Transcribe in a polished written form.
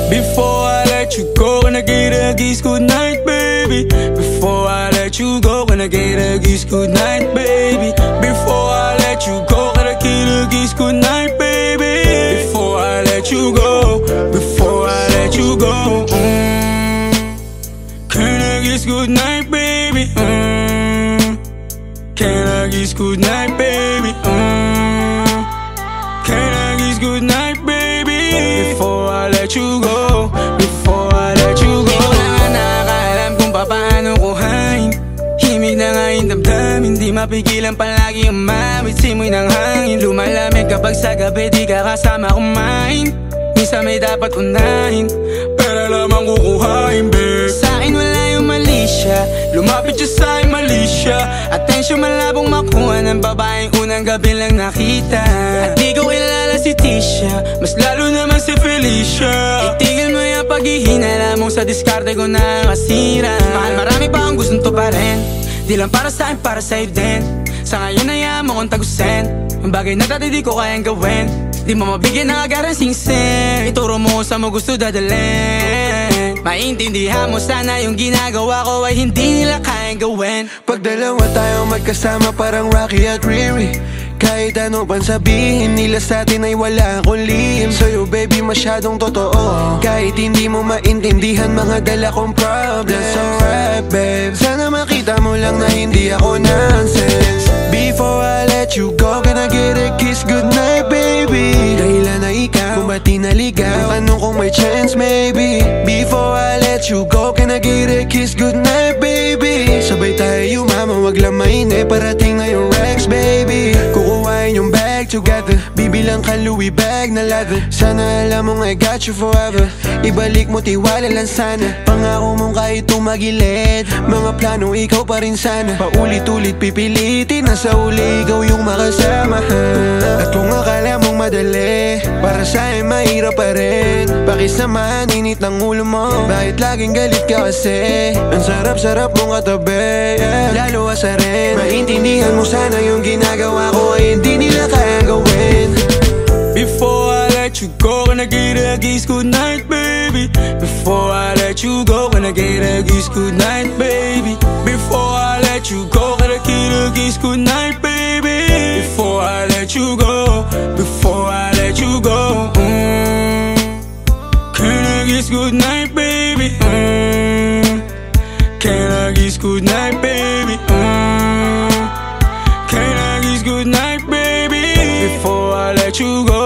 Before I let you go, can I get a kiss goodnight, baby? Before I let you go, can I get a kiss goodnight, baby? Before I let you go, can I get a kiss goodnight, baby? Before I let you go, before I let you go, can I kiss goodnight, baby? Can I kiss goodnight, baby? Can I kiss goodnight, baby? Before I let you go, before I let you go. Di ko na nga nakakaalam kung paano kuhain. Himig na nga yung damdamin, di mapigilan palagi umawit. Simoy ng hangin, lumalamig kapag sa gabi di ka kasama kumain. Minsan may dapat unahin, pero lamang kukuhain, babe. Sa'kin wala yung mali siya, lumapit siya sa'kin mali siya. Atensyon malabong makuha ng babaeng unang gabi lang nakita. At di ko kilala si Tisha, mas lalo naman si Felicia. Itigil mo yung paghihinala mo sa diskarte ko na masira. Mahal, marami pa akong gustong tuparin, di lang para sa'kin, para sa'yo din. Sa ngayon ayaw mo kong tagusin ang bagay na dati di ko kayang gawin. Di mo mabigyan ng agarang singsing, ituro mo sa mo gusto dadalhin. Maintindihan mo sana yung ginagawa ko ay hindi nila kayang gawin. Pag dalawa tayo magkasama parang Rocky at Riri, kahit ano pang sabihin nila sa'tin ay wala akong lihim. Sa'yo baby masyadong totoo, kahit hindi mo maintindihan mga dala kong problems. Alright babe, sana makita mo lang na hindi ako nonsense. Before I let you go, can I get a kiss goodnight, baby? Dahilan na ikaw, kung ba't di naligaw, anong kung may chance, maybe? Before I let you go, can I get a kiss goodnight, baby? Sabay tayo yumama, wag lang mainip, parating na yung Rex, baby. Kukuhain yung bag together, bibilang ka Louis bag na leather. Sana alam mong I got you forever, ibalik mo tiwala lang sana. Pangako mong kahit tumagilid, mga plano ikaw pa rin sana. Paulit-ulit pipilitin, nasa uli ikaw yung makasama. At kung akala mong madali, para sa'yo mahirap pa rin. Pakisamahan, init ng ulo mo, bakit laging galit ka kasi? Ang sarap-sarap mong katabi, yeah. Lalo asa rin, maintindihan mo sana yung ginagawa ko ay hindi nila kayang gawin. Before I let you go, can I get a kiss goodnight, baby? Before I let you go, can I get a kiss goodnight, baby? Before I let you go, can I get a kiss goodnight, baby? Before I let you go, before I let you go, can I kiss goodnight, baby? Can I kiss goodnight, baby? Can I kiss goodnight, baby? Before I let you go.